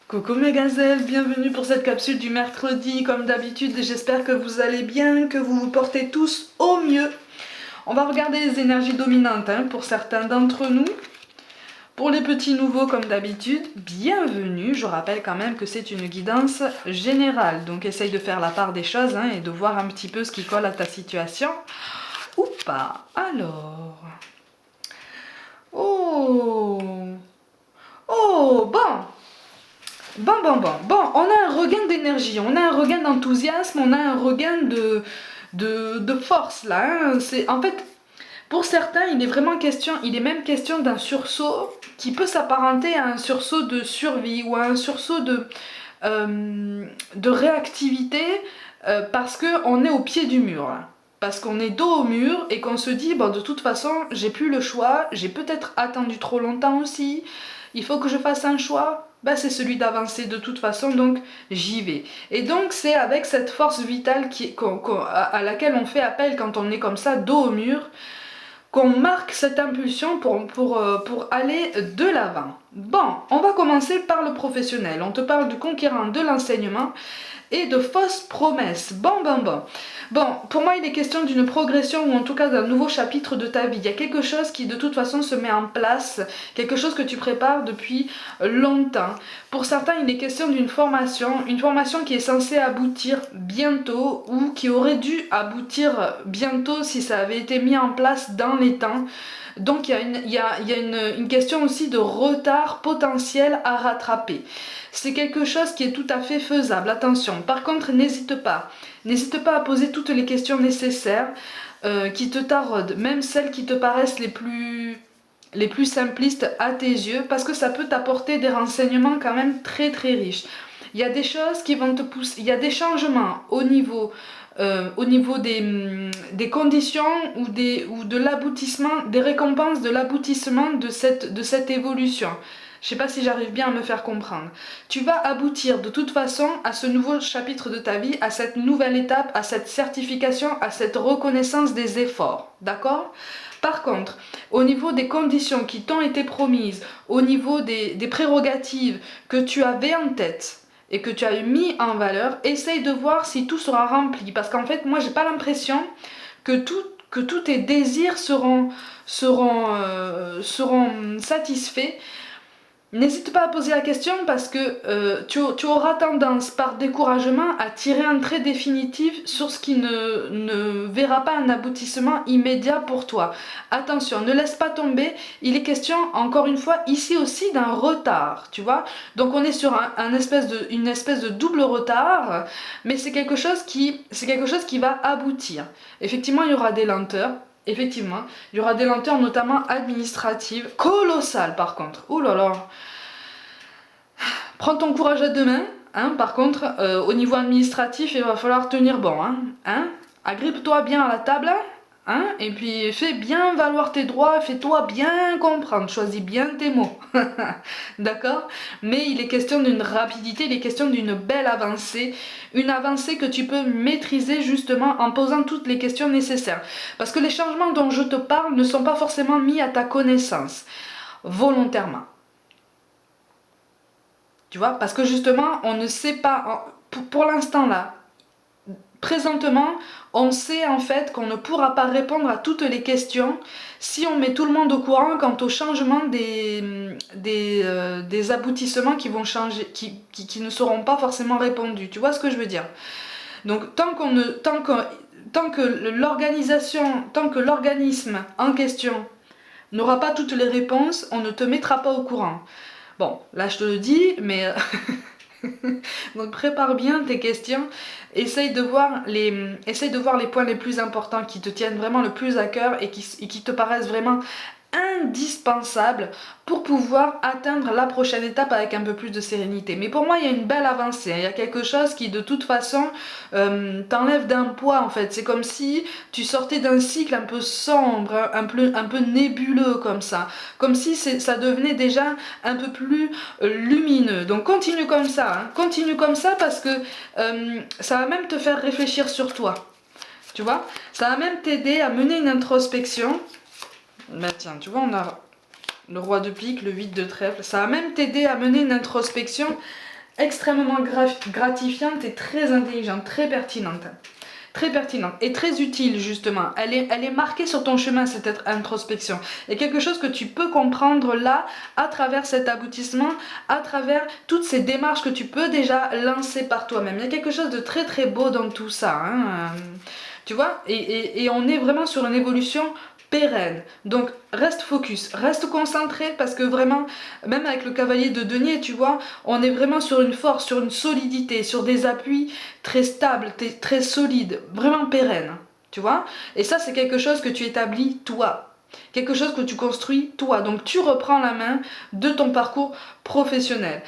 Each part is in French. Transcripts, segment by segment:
Coucou mes gazelles, bienvenue pour cette capsule du mercredi. Comme d'habitude, j'espère que vous allez bien, que vous vous portez tous au mieux. On va regarder les énergies dominantes pour certains d'entre nous. Pour les petits nouveaux, comme d'habitude, bienvenue. Je rappelle quand même que c'est une guidance générale. Donc essaye de faire la part des choses et de voir un petit peu ce qui colle à ta situation. Ou pas. Alors... Oh... Oh, bon. Bon, on a un regain d'énergie, on a un regain d'enthousiasme, on a un regain de force là. En fait, pour certains, il est même question d'un sursaut qui peut s'apparenter à un sursaut de survie ou à un sursaut de réactivité parce qu'on est au pied du mur là. Parce qu'on est dos au mur et qu'on se dit, bon, de toute façon, j'ai plus le choix, j'ai peut-être attendu trop longtemps aussi, il faut que je fasse un choix, c'est celui d'avancer de toute façon, donc j'y vais. Et donc c'est avec cette force vitale à laquelle on fait appel quand on est comme ça, dos au mur, qu'on marque cette impulsion pour aller de l'avant. Bon, on va commencer par le professionnel. On te parle du conquérant de l'enseignement et de fausses promesses. Bon, pour moi, il est question d'une progression ou en tout cas d'un nouveau chapitre de ta vie. Il y a quelque chose qui de toute façon se met en place, quelque chose que tu prépares depuis longtemps. Pour certains, il est question d'une formation, une formation qui est censée aboutir bientôt ou qui aurait dû aboutir bientôt si ça avait été mis en place dans les temps. Donc il y a une question aussi de retard potentiel à rattraper. C'est quelque chose qui est tout à fait faisable, attention. Par contre, n'hésite pas à poser toutes les questions nécessaires qui te taraudent, même celles qui te paraissent les plus simplistes à tes yeux, parce que ça peut t'apporter des renseignements quand même très très riches. Il y a des choses qui vont te pousser, il y a des changements au niveau des conditions ou de l'aboutissement, des récompenses de l'aboutissement de cette évolution. Je ne sais pas si j'arrive bien à me faire comprendre. Tu vas aboutir de toute façon à ce nouveau chapitre de ta vie, à cette nouvelle étape, à cette certification, à cette reconnaissance des efforts. D'accord ? Par contre, au niveau des conditions qui t'ont été promises, au niveau des prérogatives que tu avais en tête, et que tu as mis en valeur, essaye de voir si tout sera rempli. Parce qu'en fait, moi, j'ai pas l'impression que tous tes désirs seront satisfaits. N'hésite pas à poser la question parce que tu auras tendance par découragement à tirer un trait définitif sur ce qui ne verra pas un aboutissement immédiat pour toi. Attention, ne laisse pas tomber, il est question encore une fois ici aussi d'un retard, tu vois. Donc on est sur une espèce de double retard, mais c'est quelque chose qui va aboutir. Effectivement, il y aura des lenteurs. Effectivement, il y aura des lenteurs notamment administratives, colossales par contre. Ouh là là. Prends ton courage à deux mains. Par contre, au niveau administratif, il va falloir tenir bon. Agrippe-toi bien à la table. Et puis fais bien valoir tes droits, fais-toi bien comprendre, choisis bien tes mots. D'accord? Mais il est question d'une rapidité, il est question d'une belle avancée, une avancée que tu peux maîtriser justement en posant toutes les questions nécessaires. Parce que les changements dont je te parle ne sont pas forcément mis à ta connaissance, volontairement. Tu vois? Parce que justement, on ne sait pas, pour l'instant là, présentement, on sait en fait qu'on ne pourra pas répondre à toutes les questions si on met tout le monde au courant quant au changement des aboutissements qui vont changer, qui ne seront pas forcément répondus. Tu vois ce que je veux dire? Donc tant que l'organisation, tant que l'organisme en question n'aura pas toutes les réponses, on ne te mettra pas au courant. Bon, là je te le dis, mais donc prépare bien tes questions, essaye de voir les points les plus importants qui te tiennent vraiment le plus à cœur et qui te paraissent vraiment indispensables pour pouvoir atteindre la prochaine étape avec un peu plus de sérénité. Mais pour moi, il y a une belle avancée, il y a quelque chose qui de toute façon t'enlève d'un poids en fait. C'est comme si tu sortais d'un cycle un peu sombre, un peu nébuleux comme si ça devenait déjà un peu plus lumineux. Donc continue comme ça, continue comme ça parce que ça va même te faire réfléchir sur toi. Tu vois, ça va même t'aider à mener une introspection. Tiens, tu vois, on a le roi de pique, le 8 de trèfle. Ça va même t'aider à mener une introspection extrêmement gratifiante et très intelligente, très pertinente. Très pertinente et très utile justement. Elle est marquée sur ton chemin, cette introspection. Et quelque chose que tu peux comprendre là, à travers cet aboutissement, à travers toutes ces démarches que tu peux déjà lancer par toi-même. Il y a quelque chose de très très beau dans tout ça. Hein. Tu vois, et on est vraiment sur une évolution pérenne. Donc reste focus, reste concentré parce que vraiment, même avec le cavalier de denier, tu vois, on est vraiment sur une force, sur une solidité, sur des appuis très stables, très solides, vraiment pérennes. Tu vois. Et ça, c'est quelque chose que tu établis toi. Quelque chose que tu construis toi. Donc tu reprends la main de ton parcours professionnel.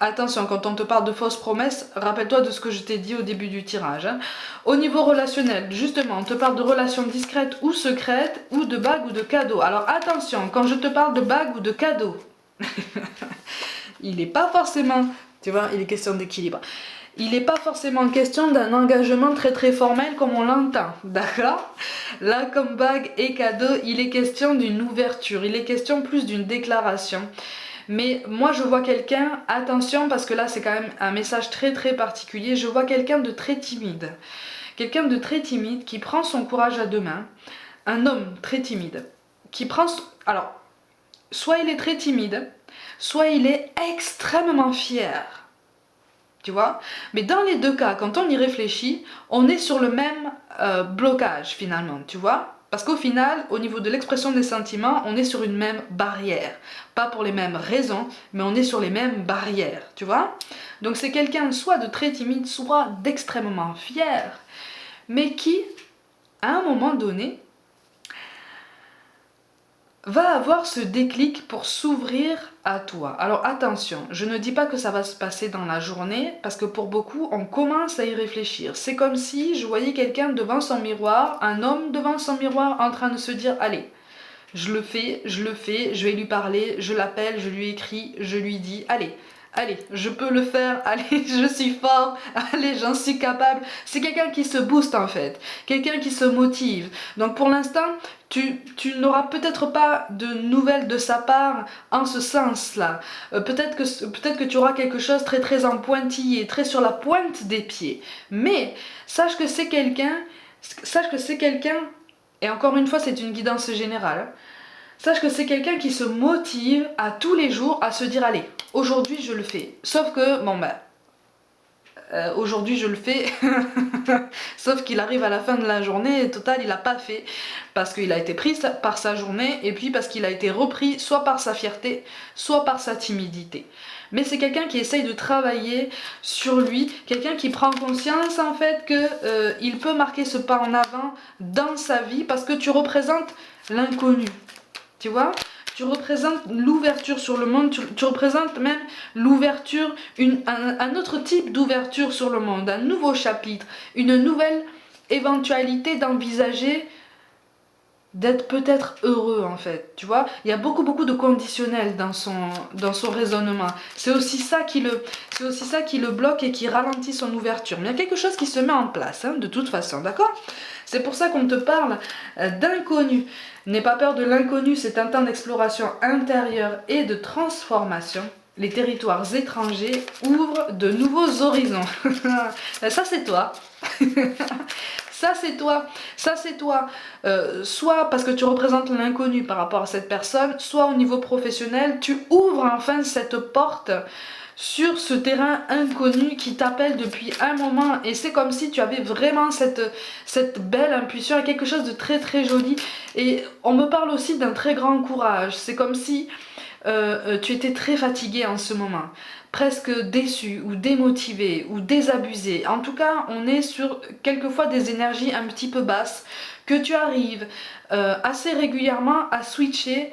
Attention, quand on te parle de fausses promesses, rappelle-toi de ce que je t'ai dit au début du tirage. Hein. Au niveau relationnel, justement, on te parle de relations discrètes ou secrètes, ou de bagues ou de cadeaux. Alors attention, quand je te parle de bagues ou de cadeaux, il n'est pas forcément, tu vois, il est question d'équilibre. Il n'est pas forcément question d'un engagement très très formel comme on l'entend, d'accord? Là, comme bague et cadeau, il est question d'une ouverture, il est question plus d'une déclaration. Mais moi je vois quelqu'un, attention parce que là c'est quand même un message très très particulier, je vois quelqu'un de très timide. Quelqu'un de très timide qui prend son courage à deux mains, un homme très timide, qui prend... Alors, soit il est très timide, soit il est extrêmement fier. Tu vois? Mais dans les deux cas, quand on y réfléchit, on est sur le même blocage finalement, tu vois? Parce qu'au final, au niveau de l'expression des sentiments, on est sur une même barrière. Pas pour les mêmes raisons, mais on est sur les mêmes barrières, tu vois? Donc c'est quelqu'un soit de très timide, soit d'extrêmement fier, mais qui, à un moment donné, va avoir ce déclic pour s'ouvrir à toi. Alors attention, je ne dis pas que ça va se passer dans la journée, parce que pour beaucoup, on commence à y réfléchir. C'est comme si je voyais quelqu'un devant son miroir, un homme devant son miroir en train de se dire « Allez, je le fais, je vais lui parler, je l'appelle, je lui écris, je lui dis « Allez, allez, je peux le faire, allez, je suis fort, allez, j'en suis capable ». C'est quelqu'un qui se booste en fait, quelqu'un qui se motive. Donc pour l'instant, tu n'auras peut-être pas de nouvelles de sa part en ce sens-là. Peut-être que tu auras quelque chose très très en pointillé, très sur la pointe des pieds. Mais sache que c'est quelqu'un, et encore une fois c'est une guidance générale, sache que c'est quelqu'un qui se motive à tous les jours à se dire allez, aujourd'hui je le fais. Sauf que, bon ben, aujourd'hui je le fais, sauf qu'il arrive à la fin de la journée et total il n'a pas fait parce qu'il a été pris par sa journée et puis parce qu'il a été repris soit par sa fierté, soit par sa timidité. Mais c'est quelqu'un qui essaye de travailler sur lui, quelqu'un qui prend conscience en fait que il peut marquer ce pas en avant dans sa vie parce que tu représentes l'inconnu, tu vois? Tu représentes l'ouverture sur le monde, tu représentes même l'ouverture, un autre type d'ouverture sur le monde, un nouveau chapitre, une nouvelle éventualité d'envisager d'être peut-être heureux en fait, tu vois. Il y a beaucoup de conditionnels dans son raisonnement. C'est aussi ça qui le bloque et qui ralentit son ouverture. Mais il y a quelque chose qui se met en place, hein, de toute façon, d'accord? C'est pour ça qu'on te parle d'inconnu. N'aie pas peur de l'inconnu, c'est un temps d'exploration intérieure et de transformation. Les territoires étrangers ouvrent de nouveaux horizons. Ça c'est toi. Ça c'est toi, ça c'est toi, soit parce que tu représentes l'inconnu par rapport à cette personne, soit au niveau professionnel, tu ouvres enfin cette porte sur ce terrain inconnu qui t'appelle depuis un moment et c'est comme si tu avais vraiment cette belle intuition et quelque chose de très très joli. Et on me parle aussi d'un très grand courage, c'est comme si tu étais très fatigué en ce moment, presque déçu ou démotivé ou désabusé. En tout cas, on est sur quelquefois des énergies un petit peu basses que tu arrives assez régulièrement à switcher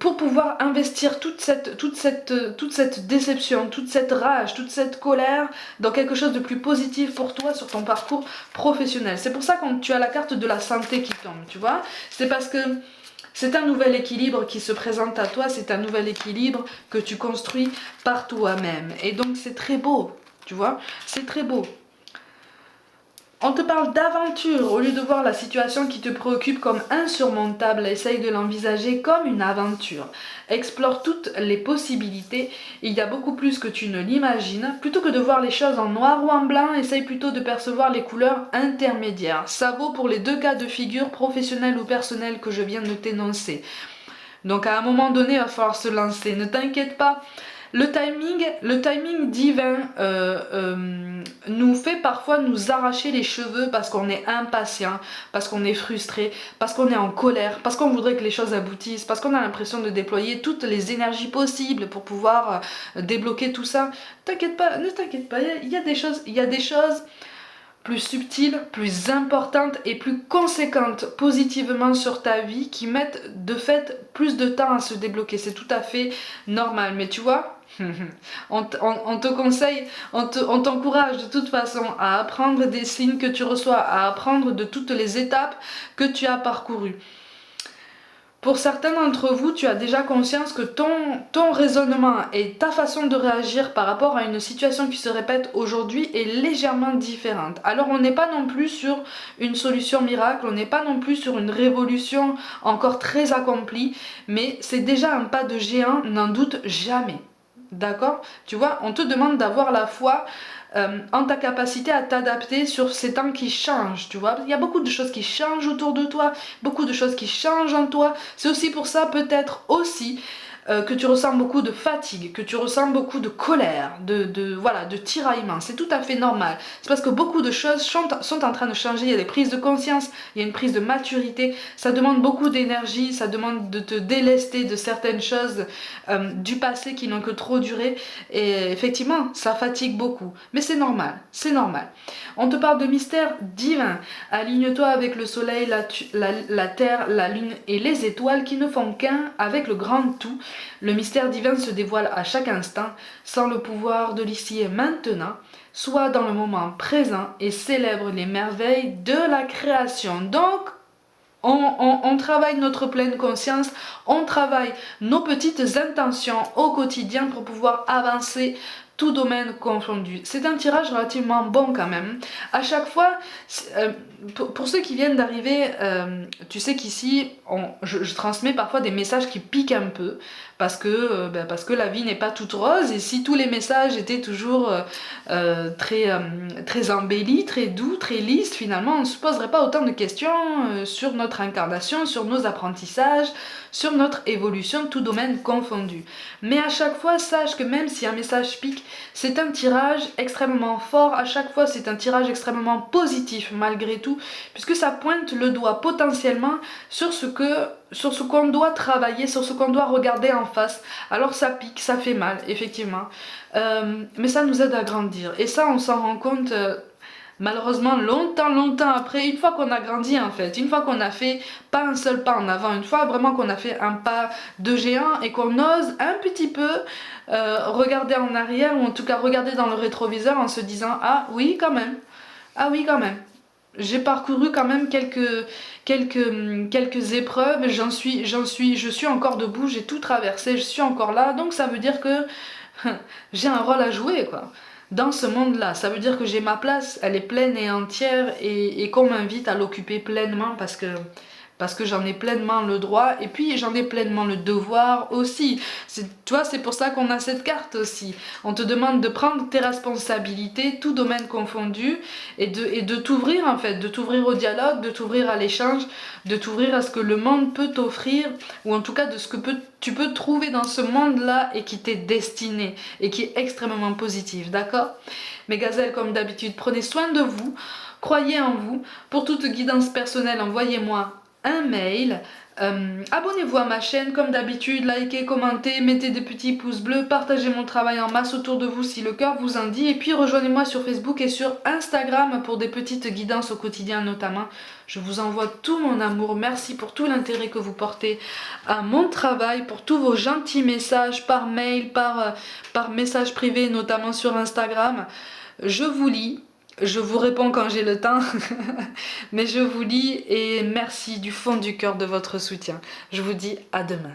pour pouvoir investir toute cette déception, toute cette rage, toute cette colère dans quelque chose de plus positif pour toi sur ton parcours professionnel. C'est pour ça que tu as la carte de la santé qui tombe, tu vois. C'est parce que c'est un nouvel équilibre qui se présente à toi, c'est un nouvel équilibre que tu construis par toi-même. Et donc c'est très beau, tu vois, c'est très beau. On te parle d'aventure, au lieu de voir la situation qui te préoccupe comme insurmontable, essaye de l'envisager comme une aventure. Explore toutes les possibilités, il y a beaucoup plus que tu ne l'imagines. Plutôt que de voir les choses en noir ou en blanc, essaye plutôt de percevoir les couleurs intermédiaires. Ça vaut pour les deux cas de figure, professionnels ou personnels, que je viens de t'énoncer. Donc à un moment donné, il va falloir se lancer, ne t'inquiète pas. Le timing divin nous fait parfois nous arracher les cheveux parce qu'on est impatient, parce qu'on est frustré, parce qu'on est en colère, parce qu'on voudrait que les choses aboutissent, parce qu'on a l'impression de déployer toutes les énergies possibles pour pouvoir débloquer tout ça. T'inquiète pas, ne t'inquiète pas, il y a des choses plus subtiles, plus importantes et plus conséquentes positivement sur ta vie qui mettent de fait plus de temps à se débloquer. C'est tout à fait normal. Mais tu vois, on te conseille, on t'encourage de toute façon à apprendre des signes que tu reçois, à apprendre de toutes les étapes que tu as parcourues. Pour certains d'entre vous, tu as déjà conscience que ton raisonnement et ta façon de réagir par rapport à une situation qui se répète aujourd'hui est légèrement différente. Alors on n'est pas non plus sur une solution miracle, on n'est pas non plus sur une révolution encore très accomplie, mais c'est déjà un pas de géant, n'en doute jamais. D'accord? Tu vois, on te demande d'avoir la foi en ta capacité à t'adapter sur ces temps qui changent, tu vois. Il y a beaucoup de choses qui changent autour de toi, beaucoup de choses qui changent en toi. C'est aussi pour ça, peut-être aussi, que tu ressens beaucoup de fatigue, que tu ressens beaucoup de colère, voilà, de tiraillement. C'est tout à fait normal. C'est parce que beaucoup de choses sont en train de changer. Il y a des prises de conscience, il y a une prise de maturité. Ça demande beaucoup d'énergie, ça demande de te délester de certaines choses du passé qui n'ont que trop duré. Et effectivement, ça fatigue beaucoup. Mais c'est normal, c'est normal. On te parle de mystère divin. Aligne-toi avec le soleil, la terre, la lune et les étoiles qui ne font qu'un avec le grand tout. Le mystère divin se dévoile à chaque instant, sans le pouvoir de l'ici et maintenant. Sois dans le moment présent et célèbre les merveilles de la création. Donc, on travaille notre pleine conscience, on travaille nos petites intentions au quotidien pour pouvoir avancer, tout domaine confondu. C'est un tirage relativement bon quand même. À chaque fois, pour ceux qui viennent d'arriver, tu sais qu'ici, je transmets parfois des messages qui piquent un peu, parce que la vie n'est pas toute rose, et si tous les messages étaient toujours très embellis, très doux, très lisses, finalement, on ne se poserait pas autant de questions sur notre incarnation, sur nos apprentissages, sur notre évolution, tout domaine confondu. Mais à chaque fois, sache que même si un message pique, c'est un tirage extrêmement fort, à chaque fois c'est un tirage extrêmement positif malgré tout, puisque ça pointe le doigt potentiellement sur ce qu'on doit travailler, sur ce qu'on doit regarder en face. Alors ça pique, ça fait mal, effectivement, mais ça nous aide à grandir, et ça on s'en rend compte malheureusement longtemps après, une fois qu'on a grandi en fait, une fois qu'on a fait pas un seul pas en avant, une fois vraiment qu'on a fait un pas de géant et qu'on ose un petit peu regarder en arrière, ou en tout cas regarder dans le rétroviseur en se disant ah oui quand même, j'ai parcouru quand même quelques épreuves, je suis encore debout, j'ai tout traversé, je suis encore là, donc ça veut dire que j'ai un rôle à jouer quoi. Dans ce monde-là, ça veut dire que j'ai ma place, elle est pleine et entière, et qu'on m'invite à l'occuper pleinement parce que j'en ai pleinement le droit, et puis j'en ai pleinement le devoir aussi. Tu vois, c'est pour ça qu'on a cette carte aussi. On te demande de prendre tes responsabilités, tout domaine confondu, et de t'ouvrir en fait, de t'ouvrir au dialogue, de t'ouvrir à l'échange, de t'ouvrir à ce que le monde peut t'offrir, ou en tout cas de ce que tu peux trouver dans ce monde-là et qui t'est destiné, et qui est extrêmement positif, d'accord? Mes gazelles, comme d'habitude, prenez soin de vous, croyez en vous. Pour toute guidance personnelle, envoyez-moi un mail. Abonnez-vous à ma chaîne comme d'habitude, likez, commentez, mettez des petits pouces bleus, partagez mon travail en masse autour de vous si le cœur vous en dit, et puis rejoignez-moi sur Facebook et sur Instagram pour des petites guidances au quotidien notamment. Je vous envoie tout mon amour, merci pour tout l'intérêt que vous portez à mon travail, pour tous vos gentils messages par mail, par message privé, notamment sur Instagram. Je vous lis. Je vous réponds quand j'ai le temps, mais je vous lis, et merci du fond du cœur de votre soutien. Je vous dis à demain.